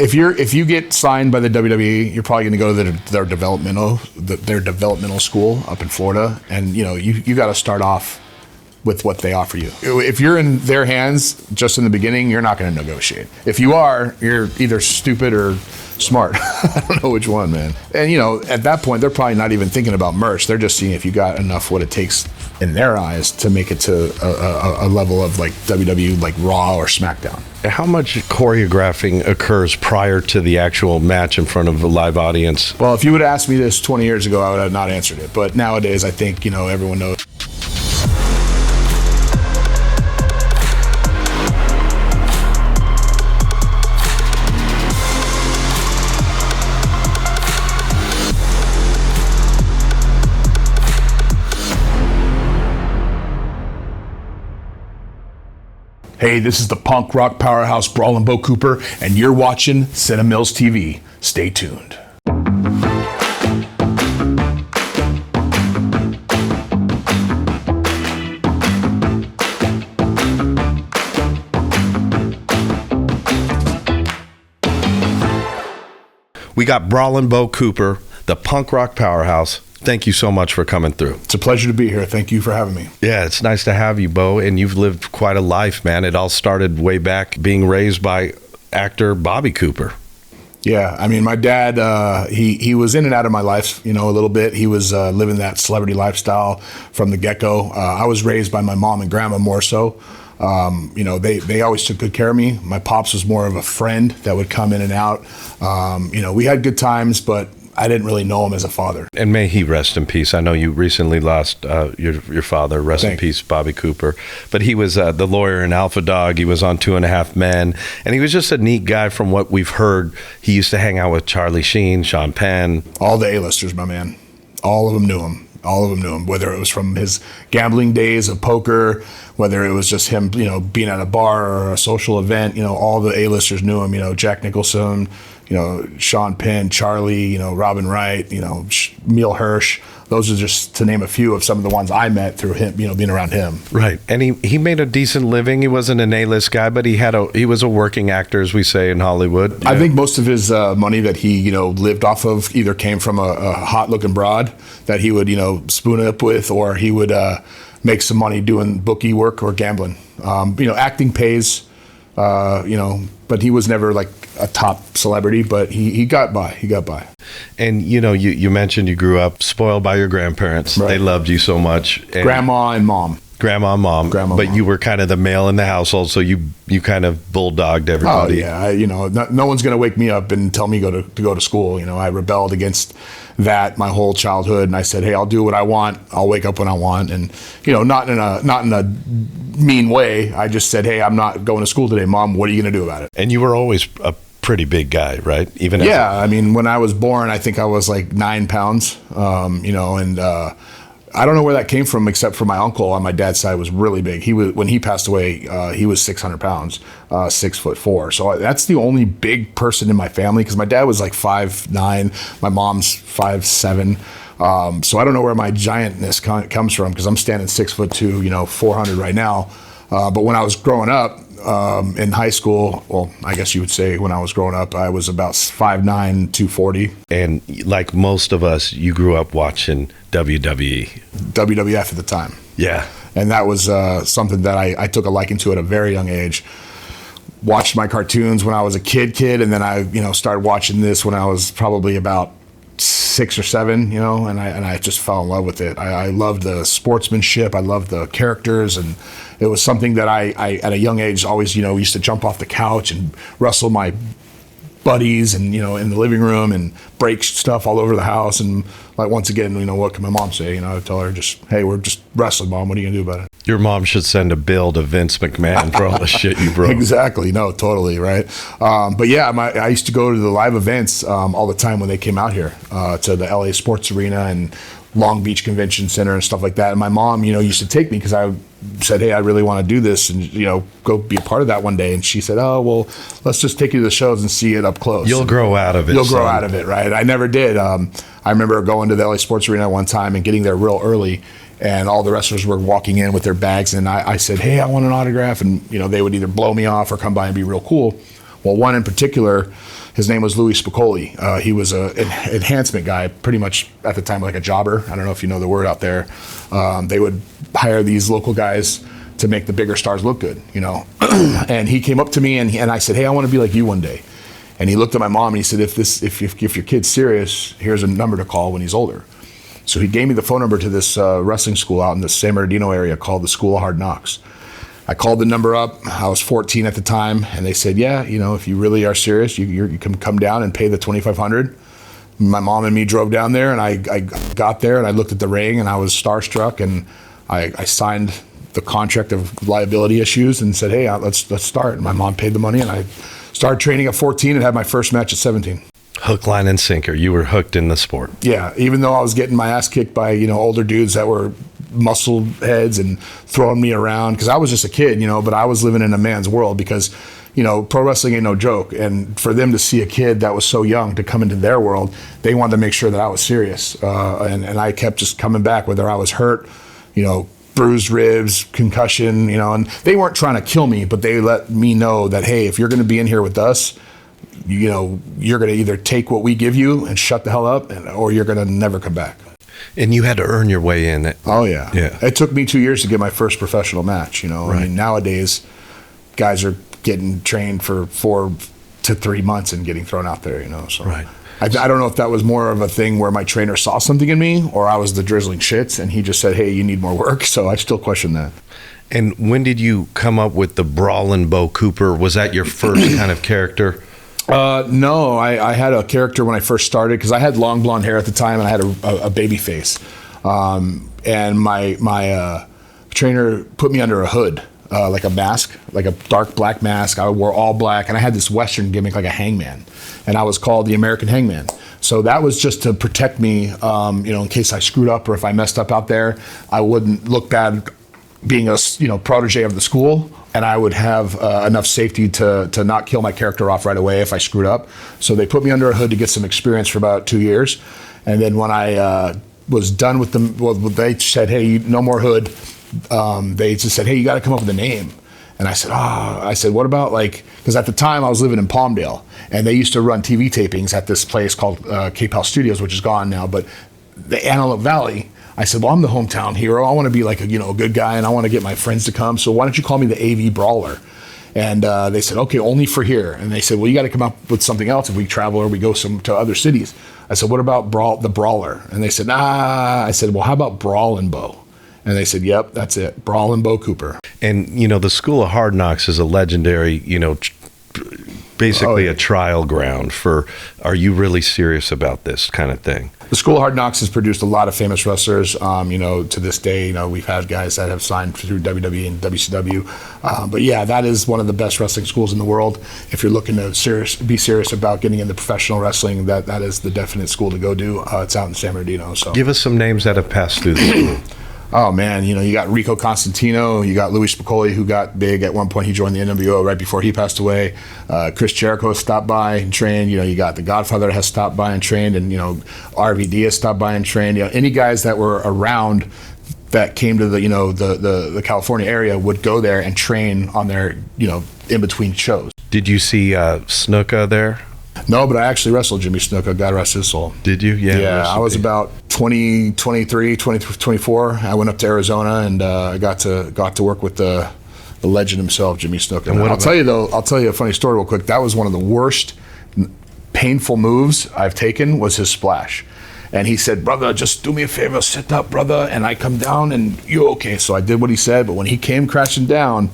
if you get signed by the WWE, you're probably going to go to their developmental school up in Florida, and you got to start off with what they offer you. If you're in their hands just in the beginning, you're not going to negotiate. If you are, you're either stupid or smart. I don't know which one, man. And at that point, they're probably not even thinking about merch. They're just seeing if you got enough what it takes in their eyes to make it to a level of like WWE, like Raw or SmackDown. How much choreographing occurs prior to the actual match in front of a live audience? Well, if you would have asked me this 20 years ago, I would have not answered it. But nowadays, I think, everyone knows. Hey, this is the punk rock powerhouse Brawlin Bo Cooper, and you're watching Cinemills TV. Stay tuned. We got Brawlin Bo Cooper, the punk rock powerhouse. Thank you so much for coming through. It's a pleasure to be here. Thank you for having me. Yeah, it's nice to have you, Bo, and you've lived quite a life, man. It all started way back being raised by actor Bobby Cooper. Yeah, I mean, my dad, he was in and out of my life, a little bit. He was living that celebrity lifestyle from the get-go. I was raised by my mom and grandma more so. They always took good care of me. My pops was more of a friend that would come in and out. We had good times, but I didn't really know him as a father. And may he rest in peace. I know you recently lost your father. Rest in peace, Bobby Cooper. But he was the lawyer in Alpha Dog. He was on 2.5 Men. And he was just a neat guy from what we've heard. He used to hang out with Charlie Sheen, Sean Penn. All the A-listers, my man. All of them knew him. All of them knew him, whether it was from his gambling days of poker, whether it was just him, being at a bar or a social event, all the A-listers knew him, Jack Nicholson, Sean Penn, Charlie, Robin Wright, Emile Hirsch. Those are just to name a few of some of the ones I met through him, being around him. Right. And he made a decent living. He wasn't an A-list guy, but he was a working actor, as we say in Hollywood. I think most of his money that he, lived off of either came from a hot-looking broad that he would, spoon it up with, or he would make some money doing bookie work or gambling. Acting pays, but he was never like a top celebrity, but he got by. And you mentioned you grew up spoiled by your grandparents. Right. They loved you so much. And grandma and mom. But you were kind of the male in the household, so you kind of bulldogged everybody. Oh yeah, no one's gonna wake me up and tell me to go to school. I rebelled against that my whole childhood, and I said, hey, I'll do what I want. I'll wake up when I want, and not in a mean way. I just said, hey, I'm not going to school today, Mom. What are you gonna do about it? And you were always a pretty big guy, right? I mean, when I was born, I think I was like 9 pounds. I don't know where that came from, except for my uncle on my dad's side was really big. When he passed away, he was 600 pounds, 6'4". So that's the only big person in my family, because my dad was like 5'9", my mom's 5'7". So I don't know where my giantness comes from, because I'm standing 6'2", 400 right now. But when I was growing up in high school, well, I guess you would say when I was growing up, I was about 5'9", 240. And like most of us, you grew up watching WWE. WWF at the time. Yeah. And that was something that I took a liking to at a very young age. Watched my cartoons when I was a kid, and then I, started watching this when I was probably about 6 or 7, and I just fell in love with it. I loved the sportsmanship. I loved the characters, and it was something that I at a young age always, used to jump off the couch and wrestle my buddies and, in the living room and break stuff all over the house. And like, once again, what can my mom say? I tell her just, hey, we're just wrestling, Mom. What are you gonna do about it? Your mom should send a bill to Vince McMahon for all the shit you broke. Exactly. No, totally. Right. But yeah, I used to go to the live events all the time when they came out here to the LA Sports Arena and Long Beach Convention Center and stuff like that. And my mom, used to take me because I said, hey, I really want to do this and, go be a part of that one day. And she said, oh, well, let's just take you to the shows and see it up close. You'll grow out of it. You'll grow out of it, right? I never did. I remember going to the LA Sports Arena one time and getting there real early, and all the wrestlers were walking in with their bags, and I said, hey, I want an autograph. And, they would either blow me off or come by and be real cool. Well, one in particular His name was Louis Spicoli. He was an enhancement guy, pretty much at the time like a jobber. I don't know if you know the word out there. They would hire these local guys to make the bigger stars look good, you know. And he came up to me and I said, hey, I want to be like you one day. And he looked at my mom and he said, if your kid's serious, here's a number to call when he's older. So he gave me the phone number to this wrestling school out in the San Bernardino area called the School of Hard Knocks. I called the number up. I was 14 at the time, and they said, yeah, you know, if you really are serious, you can come down and pay the $2,500. My mom and me drove down there, and I got there, and I looked at the ring, and I was starstruck, and I signed the contract of liability issues and said, hey, let's start. And my mom paid the money, and I started training at 14 and had my first match at 17. Hook, line, and sinker. You were hooked in the sport. Yeah, even though I was getting my ass kicked by, you know, older dudes that were muscle heads and throwing me around, because I was just a kid, you know, but I was living in a man's world because, you know, pro wrestling ain't no joke. And for them to see a kid that was so young to come into their world, they wanted to make sure that I was serious. And I kept just coming back, whether I was hurt, you know, bruised ribs, concussion, you know, and they weren't trying to kill me, but they let me know that, hey, if you're going to be in here with us, you know, you're going to either take what we give you and shut the hell up, or you're going to never come back. And you had to earn your way in. Oh, yeah. It took me 2 years to get my first professional match, you know. Right. I mean, nowadays, guys are getting trained for 4 to 3 months and getting thrown out there, you know. So right. I don't know if that was more of a thing where my trainer saw something in me, or I was the drizzling shits, and he just said, hey, you need more work. So I still question that. And when did you come up with the Brawlin Bo Cooper? Was that your first kind of character? No, I had a character when I first started because I had long blonde hair at the time and I had a baby face. And my trainer put me under a hood, like a mask, like a dark black mask. I wore all black and I had this Western gimmick like a hangman, and I was called the American Hangman. So that was just to protect me, you know, in case I screwed up or if I messed up out there, I wouldn't look bad being a, you know, protege of the school. And I would have enough safety to not kill my character off right away if I screwed up. So they put me under a hood to get some experience for about 2 years. And then when I was done with them, well, they said, hey, no more hood. They just said, hey, you got to come up with a name. And I said, what about like, because at the time I was living in Palmdale, and they used to run TV tapings at this place called K-Pal Studios, which is gone now, but the Antelope Valley. I said, well, I'm the hometown hero. I want to be like a good guy, and I want to get my friends to come. So why don't you call me the AV Brawler? And they said, okay, only for here. And they said, well, you got to come up with something else if we travel or we go to other cities. I said, what about the Brawler? And they said, nah. I said, well, how about Brawlin Bo? And they said, yep, that's it, Brawlin Bo Cooper. And, you know, the School of Hard Knocks is a legendary, you know, basically a trial ground for, are you really serious about this kind of thing? The School of Hard Knocks has produced a lot of famous wrestlers. You know, to this day, you know, we've had guys that have signed through WWE and WCW. But yeah, that is one of the best wrestling schools in the world. If you're looking to be serious about getting into professional wrestling, that is the definite school to go do. It's out in San Bernardino. So give us some names that have passed through the school. Oh, man, you know, you got Rico Constantino, you got Louis Spicoli, who got big at one point. He joined the NWO right before he passed away. Chris Jericho stopped by and trained. You know, you got the Godfather has stopped by and trained, and, you know, RVD has stopped by and trained. You know, any guys that were around that came to the, you know, the California area would go there and train on their, you know, in between shows. Did you see Snuka there? No, but I actually wrestled Jimmy Snuka, God rest his soul. Did you? Yeah, I was about 23, 24. I went up to Arizona and I got to work with the legend himself, Jimmy Snuka. And I'll tell you a funny story real quick. That was one of the worst painful moves I've taken was his splash. And he said, brother, just do me a favor, sit up, brother. And I come down and you okay. So I did what he said, but when he came crashing down,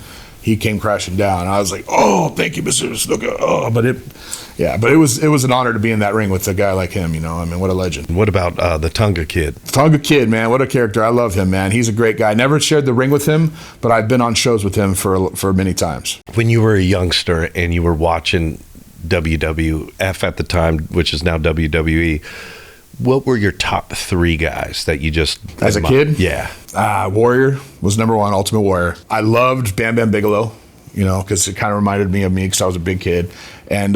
I was like, oh, thank you, Mr. Snuka. Oh, but it was an honor to be in that ring with a guy like him, you know. I mean, what a legend. What about the Tonga Kid? Tonga Kid, man, what a character. I love him, man. He's a great guy. Never shared the ring with him, but I've been on shows with him for many times. When you were a youngster and you were watching WWF at the time, which is now WWE, what were your top 3 guys that you just... As a kid? Yeah. Warrior was number 1, Ultimate Warrior. I loved Bam Bam Bigelow, you know, because it kind of reminded me of me because I was a big kid. And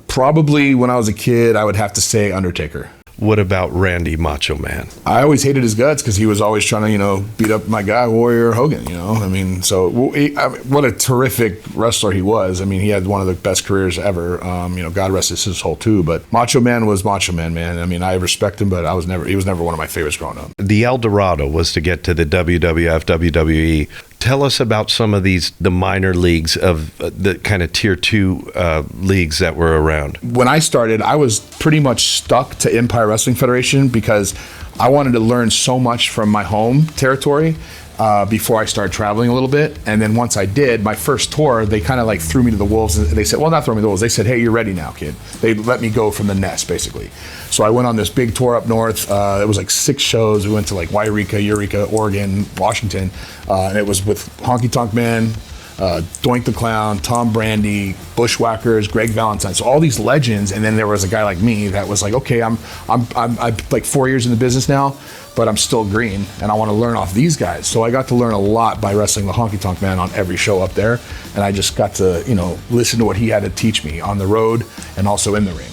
probably when I was a kid, I would have to say Undertaker. What about Randy Macho Man? I always hated his guts because he was always trying to, beat up my guy, Warrior Hogan, I mean, so what a terrific wrestler he was. I mean, he had one of the best careers ever. God rest his soul too, but Macho Man was Macho Man, man. I mean, I respect him, but he was never one of my favorites growing up. The El Dorado was to get to the WWF, WWE. Tell us about some of the minor leagues of the kind of tier 2 leagues that were around. When I started, I was pretty much stuck to Empire Wrestling Federation because I wanted to learn so much from my home territory before I started traveling a little bit. And then once I did, my first tour, they kind of like threw me to the wolves. And they said, well, not throw me to the wolves. They said, hey, you're ready now, kid. They let me go from the nest, basically. So I went on this big tour up north. It was like 6 shows. We went to like Wairika, Eureka, Oregon, Washington. And it was with Honky Tonk Man, Doink the Clown, Tom Brandy, Bushwhackers, Greg Valentine. So all these legends. And then there was a guy like me that was like, okay, I'm like 4 years in the business now, but I'm still green and I want to learn off these guys. So I got to learn a lot by wrestling the Honky Tonk Man on every show up there. And I just got to, listen to what he had to teach me on the road and also in the ring.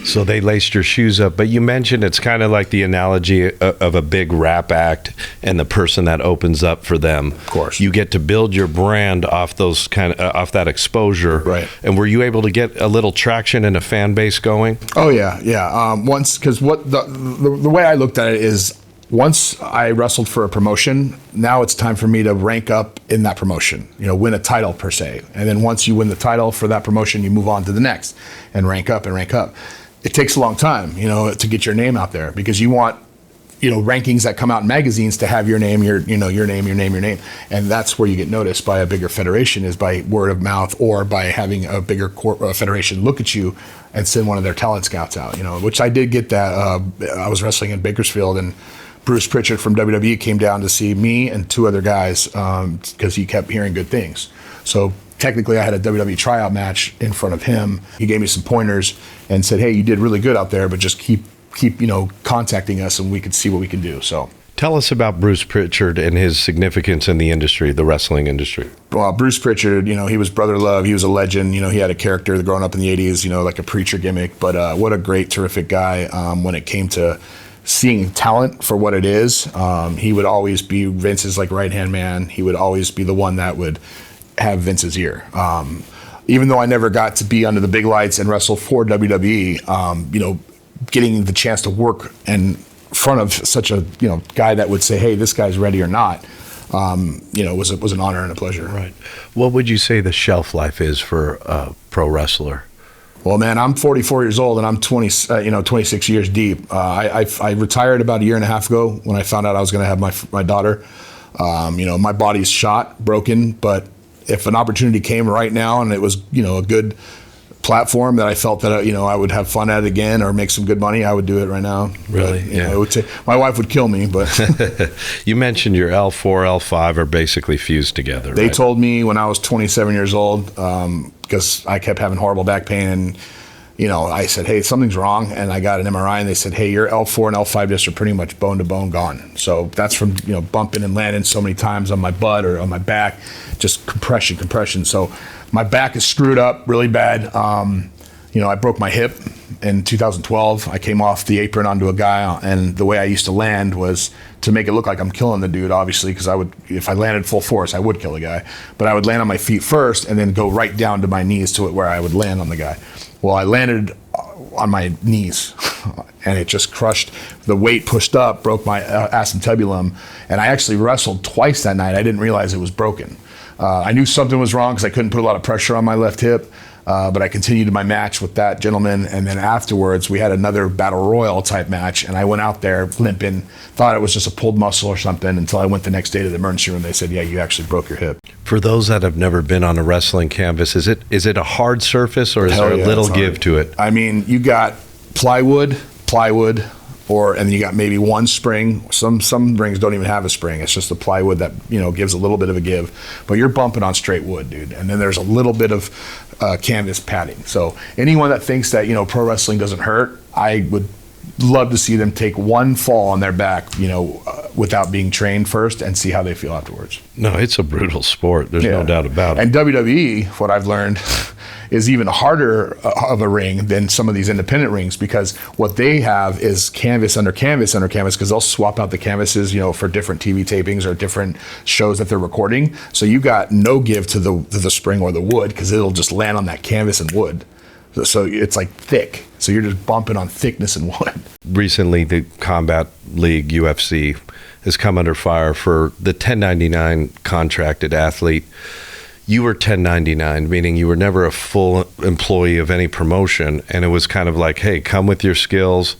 So they laced your shoes up, but you mentioned it's kind of like the analogy of a big rap act and the person that opens up for them. Of course, you get to build your brand off those off that exposure. Right. And were you able to get a little traction and a fan base going? Oh yeah. Once, because what the way I looked at it is, once I wrestled for a promotion, now it's time for me to rank up in that promotion, win a title per se. And then once you win the title for that promotion, you move on to the next and rank up and rank up. It takes a long time, to get your name out there because you want, rankings that come out in magazines to have your name, your name. And that's where you get noticed by a bigger federation, is by word of mouth or by having a bigger federation look at you and send one of their talent scouts out, which I did get that. I was wrestling in Bakersfield and Bruce Pritchard from WWE came down to see me and 2 other guys because he kept hearing good things. So technically I had a WWE tryout match in front of him. He gave me some pointers and said, hey, you did really good out there, but just keep contacting us and we could see what we can do. So tell us about Bruce Pritchard and his significance in the industry, the wrestling industry. Well, Bruce Pritchard, he was Brother Love. He was a legend. He had a character growing up in the 80s, like a preacher gimmick, but what a great, terrific guy when it came to seeing talent for what it is. He would always be Vince's like right-hand man. He would always be the one that would have Vince's ear. Even though I never got to be under the big lights and wrestle for WWE, getting the chance to work in front of such a guy that would say, hey, this guy's ready or not, was an honor and a pleasure. Right. What would you say the shelf life is for a pro wrestler? Well, man, I'm 44 years old and I'm 26 years deep. I retired about a year and a half ago when I found out I was going to have my daughter. My body's shot, broken, but if an opportunity came right now and it was, a good platform that I felt that, I would have fun at again or make some good money, I would do it right now. Really? But, it would my wife would kill me, but. You mentioned your L4, L5 are basically fused together, They right? told me when I was 27 years old, because I kept having horrible back pain and, I said, hey, something's wrong. And I got an MRI and they said, hey, your L4 and L5 discs are pretty much bone to bone gone. So that's from, bumping and landing so many times on my butt or on my back, just compression. So my back is screwed up really bad. I broke my hip in 2012. I came off the apron onto a guy, and the way I used to land was to make it look like I'm killing the dude, obviously, because if I landed full force, I would kill the guy. But I would land on my feet first and then go right down to my knees to it where I would land on the guy. Well, I landed on my knees and it just crushed. The weight pushed up, broke my acetabulum, and I actually wrestled twice that night. I didn't realize it was broken. I knew something was wrong because I couldn't put a lot of pressure on my left hip. But I continued my match with that gentleman, and then afterwards we had another battle royal type match, and I went out there limping, thought it was just a pulled muscle or something, until I went the next day to the emergency room. They said, yeah, you actually broke your hip. For those that have never been on a wrestling canvas, is it a hard surface or is there a little give to it? I mean, you got plywood, and then you got maybe one spring. Some rings don't even have a spring. It's just the plywood that gives a little bit of a give, but you're bumping on straight wood, dude. And then there's a little bit of canvas padding. So anyone that thinks that pro wrestling doesn't hurt, I would love to see them take one fall on their back, without being trained first, and see how they feel afterwards. No, it's a brutal sport. There's no doubt about it. And WWE, what I've learned, is even harder of a ring than some of these independent rings, because what they have is canvas under canvas under canvas, because they'll swap out the canvases, you know, for different TV tapings or different shows that they're recording. So you got no give to the spring or the wood, because it'll just land on that canvas and wood. So it's like thick. So you're just bumping on thickness and wood. Recently, the Combat League, UFC, has come under fire for the 1099 contracted athlete. You were 1099, meaning you were never a full employee of any promotion. And it was kind of like, hey, come with your skills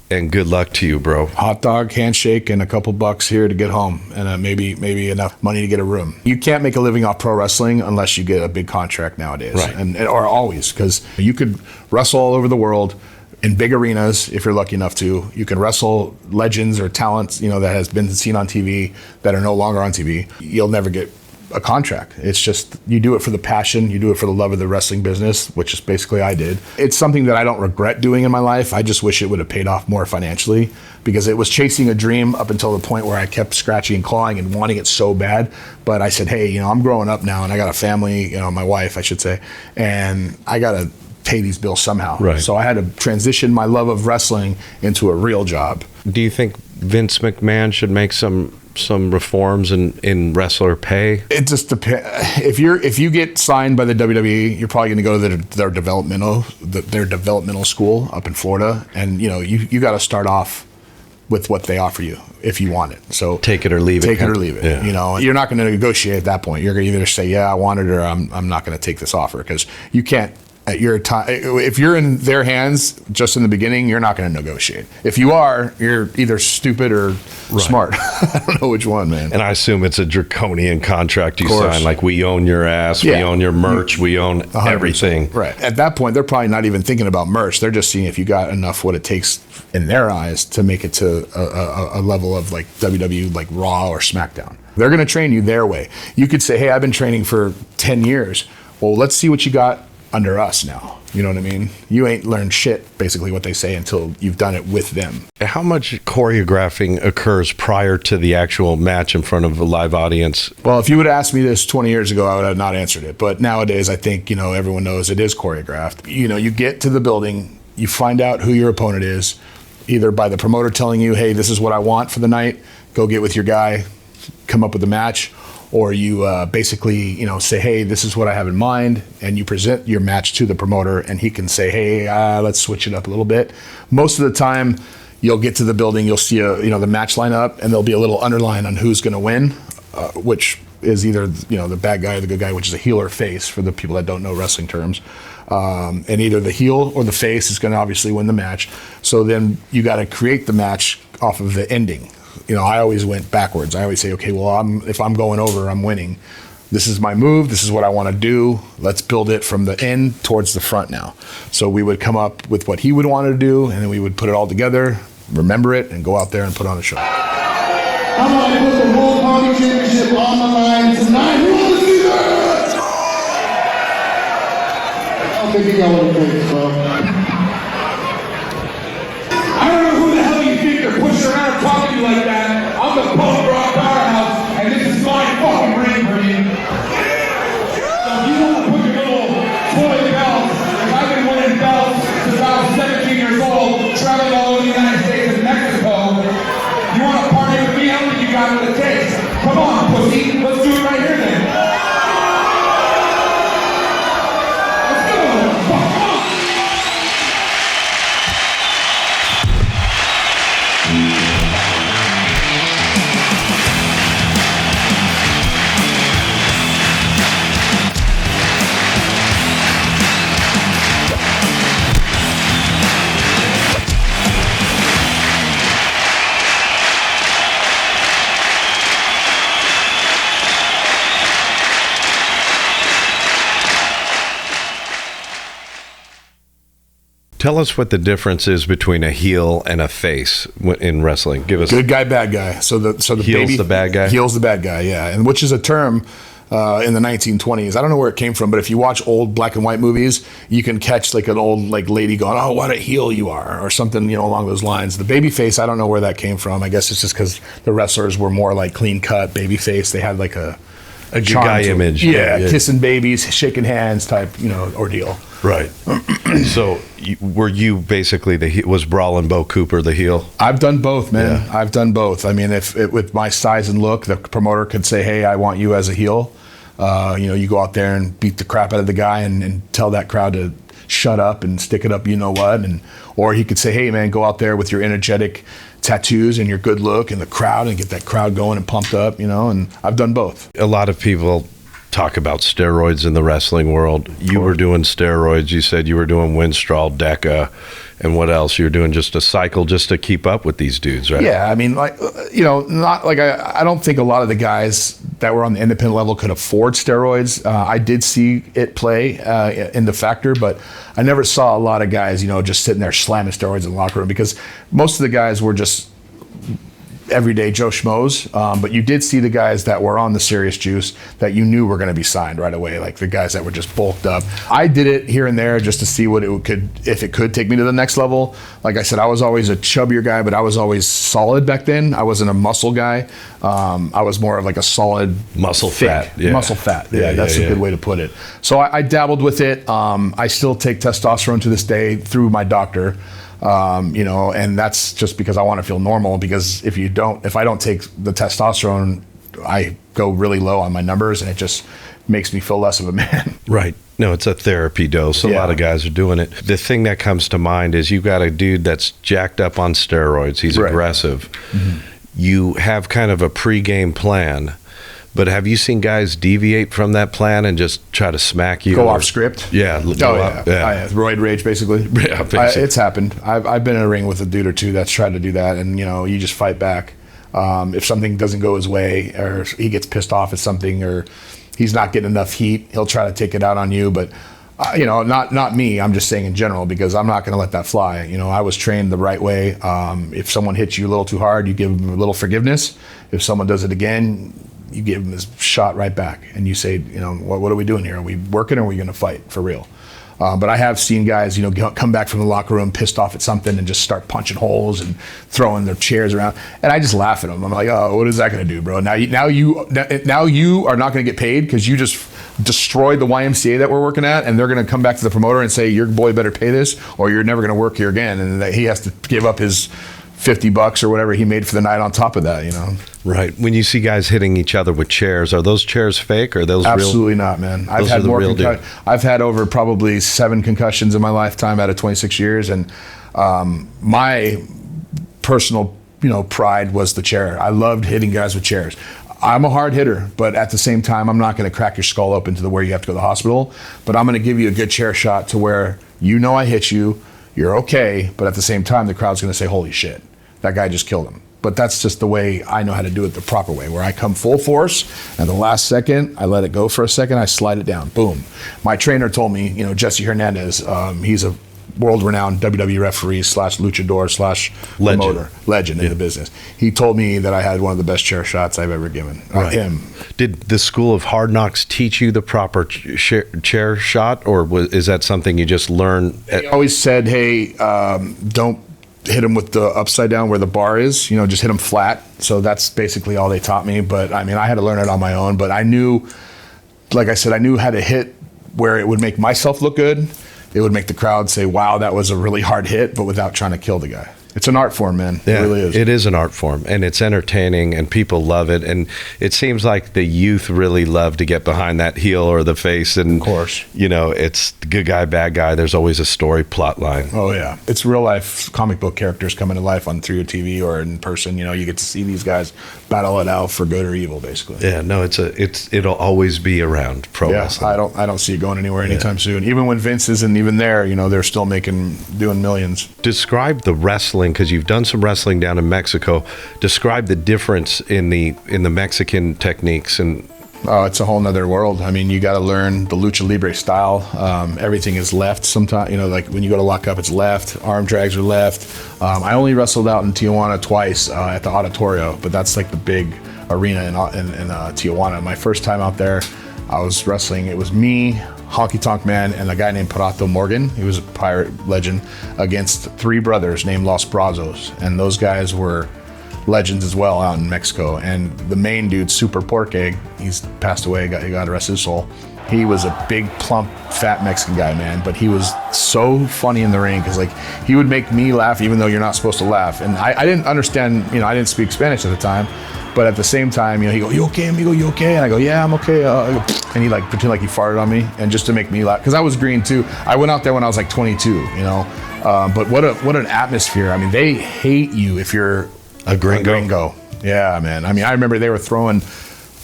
and good luck to you, bro. Hot dog, handshake, and a couple bucks here to get home, and maybe enough money to get a room. You can't make a living off pro wrestling unless you get a big contract nowadays, right? Or always, because you could wrestle all over the world in big arenas if you're lucky enough to. You can wrestle legends or talents, you know, that has been seen on TV that are no longer on TV. You'll never get a contract. It's just, you do it for the passion, you do it for the love of the wrestling business, which is basically I did. It's something that I don't regret doing in my life. I just wish it would have paid off more financially, because it was chasing a dream up until the point where I kept scratching and clawing and wanting it so bad. But I said, hey, you know, I'm growing up now and I got a family, you know, my wife, I should say, and I got to pay these bills somehow. Right. So I had to transition my love of wrestling into a real job. Do you think Vince McMahon should make some reforms in wrestler pay? It just depends. If you get signed by the WWE, you're probably going to go to their developmental school up in Florida, and you know you got to start off with what they offer you if you want it. So take it or leave it. Take it or leave it. Yeah. You know, you're not going to negotiate at that point. You're going to either say, yeah, I want it, or I'm not going to take this offer, because you can't. At your time, if you're in their hands just in the beginning, you're not going to negotiate. If you are, you're either stupid or smart. I don't know which one, man. And I assume it's a draconian contract you sign, like we own your ass, we own your merch, we own 100%. Everything. Right. At that point, they're probably not even thinking about merch. They're just seeing if you got enough what it takes in their eyes to make it to a level of like WWE, like Raw or SmackDown. They're going to train you their way. You could say, hey, I've been training for 10 years. Well, let's see what you got under us now. You know what I mean? You ain't learned shit, basically what they say, until you've done it with them. How much choreographing occurs prior to the actual match in front of a live audience? Well, if you would have asked me this 20 years ago, I would have not answered it. But nowadays, I think, you know, everyone knows it is choreographed. You know, you get to the building, you find out who your opponent is, either by the promoter telling you, hey, this is what I want for the night, go get with your guy, come up with a match, or you basically, you know, say, hey, this is what I have in mind, and you present your match to the promoter, and he can say, hey, let's switch it up a little bit. Most of the time, you'll get to the building, you'll see the match lineup, and there'll be a little underline on who's going to win, which is either, you know, the bad guy or the good guy, which is a heel or face for the people that don't know wrestling terms. And either the heel or the face is going to obviously win the match. So then you got to create the match off of the ending. You know, I always went backwards. I always say, okay, well, if I'm going over, I'm winning. This is my move. This is what I want to do. Let's build it from the end towards the front now. So we would come up with what he would want to do, and then we would put it all together, remember it, and go out there and put on a show. I'm going to put the World Party Championship on the line tonight. Who wants to see that? I don't think you got what it takes, bro. I don't know who the hell you think you're pushing around talking to you like that. I'm the punk rock powerhouse, and this is my fucking ring for you. So if you want to put your little toy belts, like I've been winning belts since I was 17 years old, traveling all over the United States and Mexico, you want to party with me? I don't think you got what it takes. Come on, pussy. Let's do it right here then. Let's go. Fuck off. Tell us what the difference is between a heel and a face in wrestling. Give us good guy, bad guy. So the heel's the bad guy. Heel's the bad guy, yeah, and which is a term in the 1920s. I don't know where it came from, but if you watch old black and white movies, you can catch like an old like lady going, "Oh, what a heel you are," or something, you know, along those lines. The baby face, I don't know where that came from. I guess it's just because the wrestlers were more like clean cut baby face. They had like a A good guy image. Yeah, kissing babies, shaking hands type, ordeal. Right. So were you basically was Brawlin Bo Cooper the heel? I've done both, man. Yeah. I've done both. I mean, if with my size and look, the promoter could say, hey, I want you as a heel. You go out there and beat the crap out of the guy and tell that crowd to shut up and stick it up, or he could say, hey, man, go out there with your energetic tattoos and your good look and the crowd and get that crowd going and pumped up, and I've done both. A lot of people talk about steroids in the wrestling world. You were doing steroids. You said you were doing Winstrol, Deca, and what else? You were doing just a cycle just to keep up with these dudes, right? Yeah, I mean, not like I don't think a lot of the guys that were on the independent level could afford steroids. I did see it play in the factor, but I never saw a lot of guys, just sitting there slamming steroids in the locker room, because most of the guys were just everyday Joe Schmoes, but you did see the guys that were on the serious juice that you knew were going to be signed right away, like the guys that were just bulked up. I did it here and there just to see what if it could take me to the next level. Like I said, I was always a chubbier guy, but I was always solid back then. I wasn't a muscle guy. I was more of like a solid muscle fat. Yeah. Muscle fat. Yeah, that's a good way to put it. So I dabbled with it. I still take testosterone to this day through my doctor. And that's just because I want to feel normal, because if I don't take the testosterone, I go really low on my numbers, and it just makes me feel less of a man. Right. No, it's a therapy dose. A lot of guys are doing it. The thing that comes to mind is you got a dude that's jacked up on steroids. He's aggressive. Mm-hmm. You have kind of a pregame plan. But have you seen guys deviate from that plan and just try to smack you? Go off script? Yeah. Roid rage, basically. Yeah, basically. It's happened. I've been in a ring with a dude or two that's tried to do that, and, you just fight back. If something doesn't go his way, or he gets pissed off at something, or he's not getting enough heat, he'll try to take it out on you. But, not me. I'm just saying in general, because I'm not going to let that fly. I was trained the right way. If someone hits you a little too hard, you give them a little forgiveness. If someone does it again, you give him his shot right back, and you say, what are we doing here? Are we working, or are we going to fight for real? But I have seen guys, come back from the locker room pissed off at something and just start punching holes and throwing their chairs around, and I just laugh at them. I'm like, oh, what is that going to do, bro? Now you are not going to get paid because you just destroyed the YMCA that we're working at, and they're going to come back to the promoter and say, your boy better pay this, or you're never going to work here again, and that he has to give up his $50 or whatever he made for the night on top of that, Right. When you see guys hitting each other with chairs, are those chairs fake, or are those Absolutely not, man. I've had more I've had over probably 7 concussions in my lifetime out of 26 years, and my personal, pride was the chair. I loved hitting guys with chairs. I'm a hard hitter, but at the same time, I'm not going to crack your skull open to where you have to go to the hospital, but I'm going to give you a good chair shot to where I hit you, you're okay, but at the same time, the crowd's going to say, holy shit, that guy just killed him. But that's just the way I know how to do it the proper way, where I come full force, and the last second, I let it go for a second, I slide it down, boom. My trainer told me, Jesse Hernandez, he's a world-renowned WWE referee / luchador / promoter, legend in the business. He told me that I had one of the best chair shots I've ever given. Him. Did the School of Hard Knocks teach you the proper chair shot, or is that something you just learned? He always said, hey, don't hit him with the upside down where the bar is, just hit him flat. So that's basically all they taught me. But I mean, I had to learn it on my own, but I knew, like I said, I knew how to hit where it would make myself look good. It would make the crowd say, wow, that was a really hard hit, but without trying to kill the guy. It's an art form, man. Yeah, it really is. It is an art form, and it's entertaining, and people love it. And it seems like the youth really love to get behind that heel or the face. And, of course, it's the good guy, bad guy. There's always a story plot line. Oh, yeah. It's real life comic book characters coming to life through your TV or in person. You get to see these guys battle it out for good or evil, basically. Yeah, no, it'll always be around pro wrestling. I don't see it going anywhere anytime soon. Even when Vince isn't even there, they're still doing millions. Describe the wrestling, because you've done some wrestling down in Mexico. Describe the difference in the Mexican techniques. And oh, it's a whole nother world. I mean, you got to learn the lucha libre style. Everything is left sometimes. Like when you go to lock up, it's left. Arm drags are left. I only wrestled out in Tijuana twice at the Auditorio, but that's like the big arena in Tijuana. My first time out there, I was wrestling. It was me, Honky Tonk Man, and a guy named Parato Morgan. He was a pirate legend, against 3 brothers named Los Brazos. And those guys were legends as well out in Mexico. And the main dude, Super Pork Egg, he's passed away, God rest his soul. He was a big, plump, fat Mexican guy, man. But he was so funny in the ring because, like, he would make me laugh even though you're not supposed to laugh. And I didn't understand, I didn't speak Spanish at the time. But at the same time, he go, "You okay, amigo? You okay?" And I go, "Yeah, I'm okay." And he like pretend like he farted on me, and just to make me laugh, because I was green too. I went out there when I was like 22, But what an atmosphere! I mean, they hate you if you're a gringo. Yeah, man. I mean, I remember they were throwing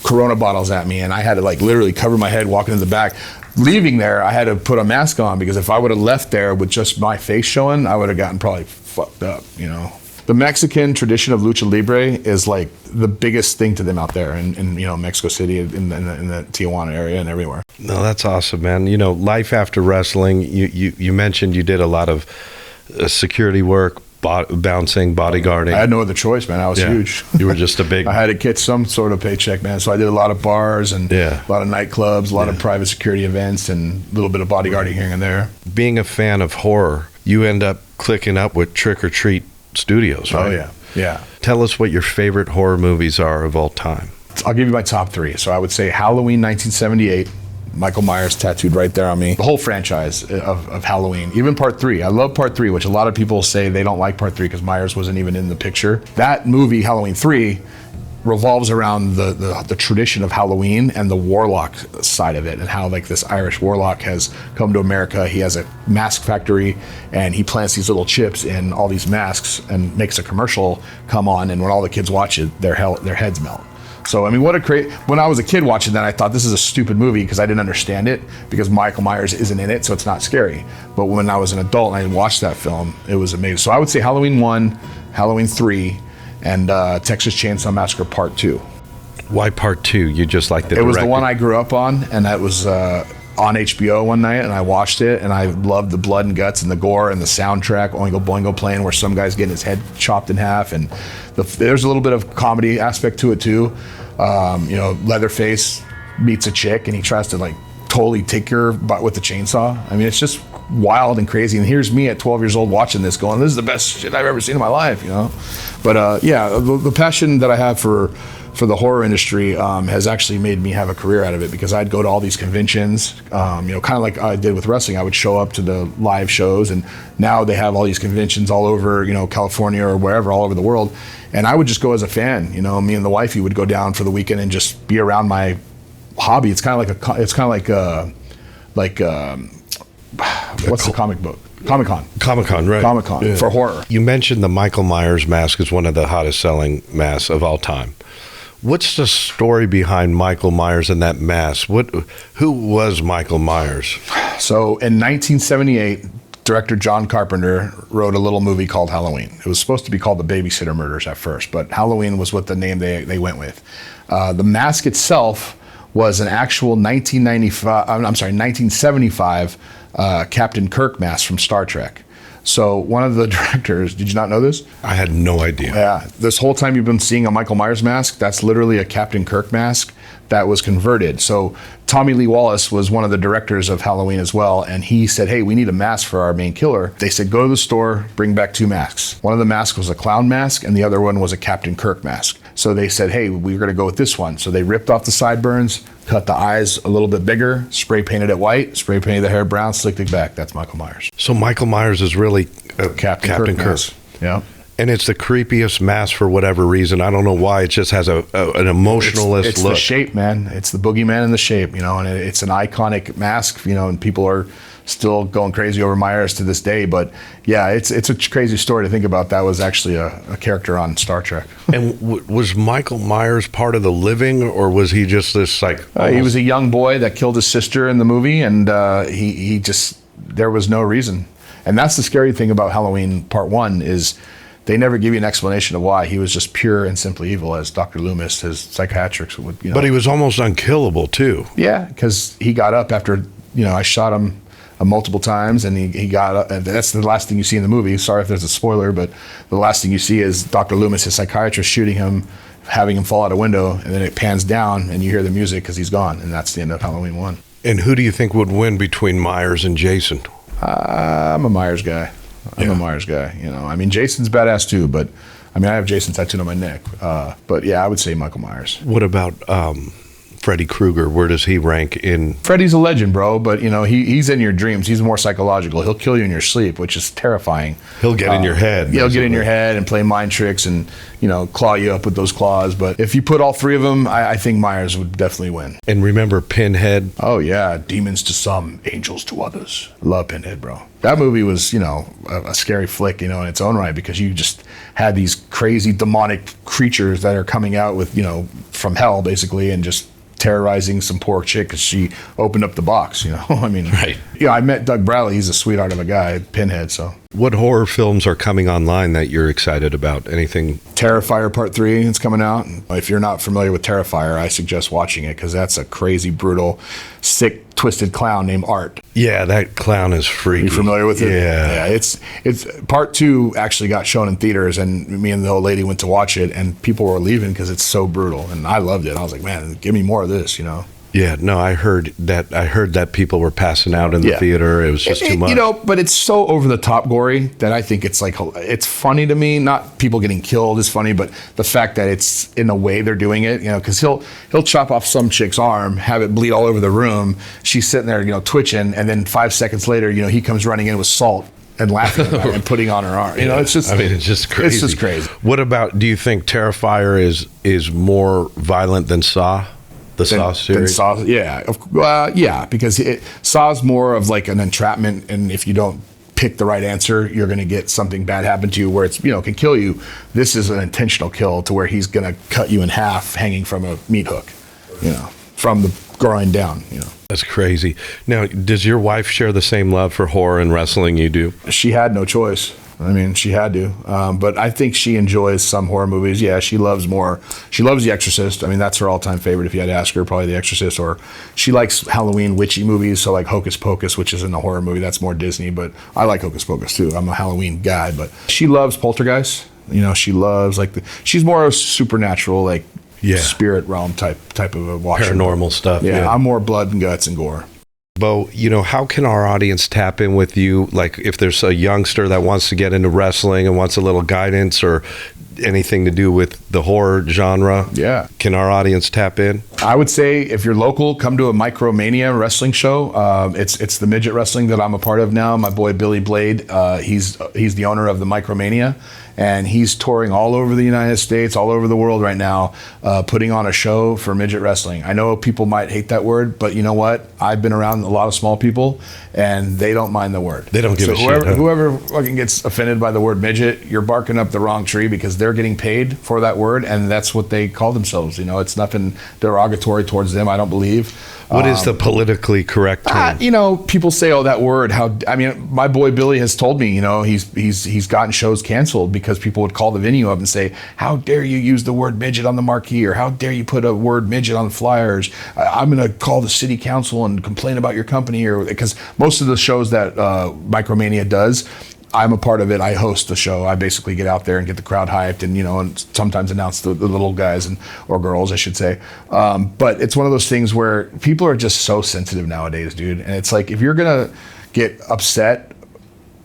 Corona bottles at me, and I had to like literally cover my head walking to the back. Leaving there, I had to put a mask on because if I would have left there with just my face showing, I would have gotten probably fucked up, The Mexican tradition of lucha libre is like the biggest thing to them out there in Mexico City, in the Tijuana area and everywhere. No, that's awesome, man. Life after wrestling, you mentioned you did a lot of security work, bouncing, bodyguarding. I had no other choice, man. I was huge. You were just a big... I had to get some sort of paycheck, man. So I did a lot of bars and a lot of nightclubs, a lot of private security events, and a little bit of bodyguarding here and there. Being a fan of horror, you end up clicking up with Trick or Treat Studios, right? Oh, yeah. Tell us what your favorite horror movies are of all time. I'll give you my top 3. So I would say Halloween 1978, Michael Myers tattooed right there on me. The whole franchise of Halloween, even part 3. I love part 3, which a lot of people say they don't like part 3 because Myers wasn't even in the picture. That movie, Halloween 3, revolves around the tradition of Halloween and the warlock side of it, and how like this Irish warlock has come to America. He has a mask factory and he plants these little chips in all these masks and makes a commercial come on, and when all the kids watch it, their heads melt. So I mean, when I was a kid watching that, I thought this is a stupid movie because I didn't understand it, because Michael Myers isn't in it, so it's not scary. But when I was an adult and I watched that film, it was amazing. So I would say Halloween 1, Halloween 3, and Texas Chainsaw Massacre Part 2. Why Part 2? You just like the It was the one I grew up on, and that was on HBO one night, and I watched it, and I loved the blood and guts and the gore and the soundtrack, Oingo Boingo playing, where some guy's getting his head chopped in half, and there's a little bit of comedy aspect to it too. Leatherface meets a chick, and he tries to like totally take her butt with the chainsaw. I mean, it's just wild and crazy. And here's me at 12 years old watching this, going, "This is the best shit I've ever seen in my life," But the passion that I have for the horror industry has actually made me have a career out of it, because I'd go to all these conventions, kind of like I did with wrestling. I would show up to the live shows, and now they have all these conventions all over, California or wherever, all over the world. And I would just go as a fan. Me and the wifey would go down for the weekend and just be around my hobby. It's kind of like what's the comic book? Comic-Con. Comic-Con, right. Comic-Con for horror. You mentioned the Michael Myers mask is one of the hottest selling masks of all time. What's the story behind Michael Myers and that mask? Who was Michael Myers? So in 1978, director John Carpenter wrote a little movie called Halloween. It was supposed to be called The Babysitter Murders at first, but Halloween was what the name they went with. The mask itself was an actual 1975 Captain Kirk mask from Star Trek. So one of the directors, did you not know this? I had no idea. Yeah, this whole time you've been seeing a Michael Myers mask, that's literally a Captain Kirk mask that was converted. So Tommy Lee Wallace was one of the directors of Halloween as well, and he said, "Hey, we need a mask for our main killer." They said, "Go to the store, bring back 2 masks." One of the masks was a clown mask, and the other one was a Captain Kirk mask. So they said, "Hey, we're going to go with this one." So they ripped off the sideburns, cut the eyes a little bit bigger, spray painted it white, spray painted the hair brown, slicked it back. That's Michael Myers. So Michael Myers is really Captain Kirk. Yeah. And it's the creepiest mask for whatever reason. I don't know why. It just has an emotionalist it's look. It's the shape, man. It's the boogeyman in the shape, and it's an iconic mask, and people are still going crazy over Myers to this day. But yeah, it's a crazy story to think about. That was actually a character on Star Trek. And was Michael Myers part of the living, or was he just this like? He was a young boy that killed his sister in the movie, and he just, there was no reason. And that's the scary thing about Halloween Part 1 is they never give you an explanation of why. He was just pure and simply evil, as Dr. Loomis, his psychiatrist, would. But he was almost unkillable too. Yeah, because he got up after I shot him multiple times, and he got up. And that's the last thing you see in the movie. Sorry if there's a spoiler, but the last thing you see is Dr. Loomis, his psychiatrist, shooting him, having him fall out a window, and then it pans down, and you hear the music because he's gone, and that's the end of Halloween 1. And who do you think would win between Myers and Jason? I'm a Myers guy. I'm a Myers guy. You know, I mean, Jason's badass too, but I mean, I have Jason tattooed on my neck. But yeah, I would say Michael Myers. What about Freddy Krueger? Where does he rank in? Freddy's a legend, bro, but you know, he's in your dreams. He's more psychological. He'll kill you in your sleep, which is terrifying. He'll get in your head. He'll get in your head and play mind tricks and, you know, claw you up with those claws. But if you put all three of them, I think Myers would definitely win. And remember Pinhead? Oh yeah, demons to some, angels to others. Love Pinhead, bro. That movie was, you know, a scary flick, you know, in its own right, because you just had these crazy demonic creatures that are coming out with, you know, from hell basically, and just terrorizing some poor chick because she opened up the box, you know. I mean, right. Yeah, I met Doug Bradley. He's a sweetheart of a guy, Pinhead. So, what horror films are coming online that you're excited about? Anything? Terrifier Part 3 is coming out. If you're not familiar with Terrifier, I suggest watching it because that's a crazy, brutal, sick, twisted clown named Art. Yeah, that clown is freaky. You familiar with it? Yeah. It's Part 2 actually got shown in theaters, and me and the old lady went to watch it, and people were leaving because it's so brutal, and I loved it. I was like, man, give me more of this, you know. Yeah, no, I heard that people were passing out in the theater. It was just too much. You know, but it's so over the top gory that I think it's like, it's funny to me. Not people getting killed is funny, but the fact that it's in the way they're doing it, you know, because he'll chop off some chick's arm, have it bleed all over the room. She's sitting there, you know, twitching, and then 5 seconds later, you know, he comes running in with salt and laughing at her and putting on her arm. You know, it's just, I mean, it's just crazy. It's just crazy. What about, do you think Terrifier is more violent than Saw? The Saw series? Saw, yeah, because Saw's more of like an entrapment, and if you don't pick the right answer, you're going to get something bad happen to you where it's, you know, can kill you. This is an intentional kill to where he's going to cut you in half hanging from a meat hook, you know, from the groin down, you know. That's crazy. Now, does your wife share the same love for horror and wrestling you do? She had no choice. I mean, she had to. But I think she enjoys some horror movies. Yeah, she loves The Exorcist. I mean, that's her all-time favorite. If you had to ask her, probably The Exorcist. Or she likes Halloween witchy movies, so like Hocus Pocus, which isn't a horror movie. That's more Disney. But I like Hocus Pocus, too. I'm a Halloween guy. But she loves Poltergeist. You know, she loves, like, she's more of supernatural, like, spirit realm type of a watcher. Paranormal stuff. Yeah, I'm more blood and guts and gore. Bo, you know, how can our audience tap in with you? Like, if there's a youngster that wants to get into wrestling and wants a little guidance or anything to do with the horror genre, can our audience tap in? I would say if you're local, come to a Micromania wrestling show. It's the midget wrestling that I'm a part of now. My boy Billy Blade, he's the owner of the Micromania, and he's touring all over the United States, all over the world right now, putting on a show for midget wrestling. I know people might hate that word, but you know what? I've been around a lot of small people, and they don't mind the word. They don't give a shit. Whoever fucking gets offended by the word midget, you're barking up the wrong tree, because they're getting paid for that word, and that's what they call themselves. You know, it's nothing derogatory towards them, I don't believe. What is the politically correct term? You know, people say, "Oh, that word." I mean, my boy Billy has told me, you know, he's gotten shows canceled because people would call the venue up and say, "How dare you use the word midget on the marquee?" or "How dare you put a word midget on the flyers?" I'm going to call the city council and complain about your company, or because most of the shows that Micromania does, I'm a part of it. I host the show. I basically get out there and get the crowd hyped, and, you know, and sometimes announce the little guys or girls, I should say. But it's one of those things where people are just so sensitive nowadays, dude. And it's like, if you're gonna get upset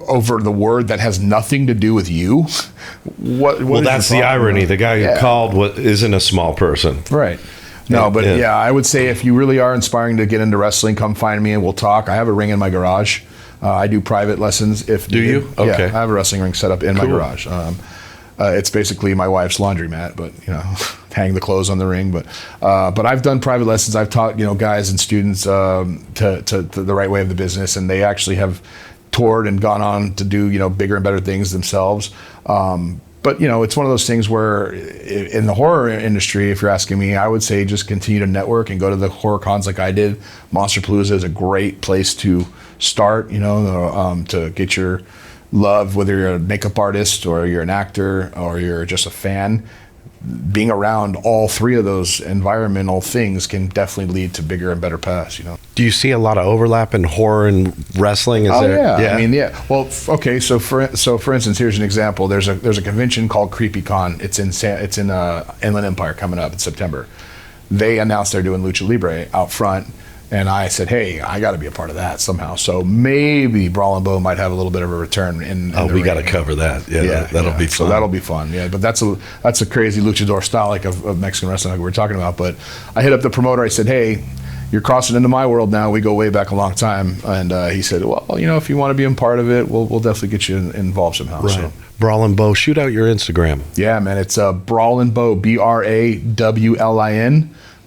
over the word that has nothing to do with you, what well, that's the irony. The guy who called isn't a small person, right? No, but I would say if you really are inspiring to get into wrestling, come find me and we'll talk. I have a ring in my garage. I do private lessons. Do you? Okay. Yeah, I have a wrestling ring set up in my garage. It's basically my wife's laundromat, but, you know, hang the clothes on the ring. But I've done private lessons. I've taught, you know, guys and students to the right way of the business, and they actually have toured and gone on to do, you know, bigger and better things themselves. But, you know, it's one of those things where in the horror industry, if you're asking me, I would say just continue to network and go to the horror cons like I did. Monsterpalooza is a great place to start, you know, to get your love, whether you're a makeup artist or you're an actor or you're just a fan. Being around all three of those environmental things can definitely lead to bigger and better paths, you know. Do you see a lot of overlap in horror and wrestling? Yeah. I mean, yeah. Well, okay. So for instance, here's an example. There's a convention called CreepyCon. It's in Inland Empire coming up in September. They announced they're doing Lucha Libre out front. And I said, hey, I got to be a part of that somehow. So maybe Brawlin Bo might have a little bit of a return in the we got to ring. cover that. Yeah, that'll be fun. So that'll be fun. Yeah, but that's a crazy luchador style like of Mexican wrestling like we were talking about. But I hit up the promoter. I said, hey, you're crossing into my world now. We go way back a long time. And he said, well, if you want to be a part of it, we'll definitely get you involved somehow. Right. So. Brawlin Bo, shoot out your Instagram. Yeah, man. It's Brawlin Bo, BRAWLIN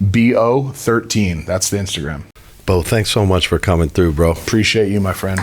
BO13. That's the Instagram. Bo, thanks so much for coming through, bro. Appreciate you, my friend.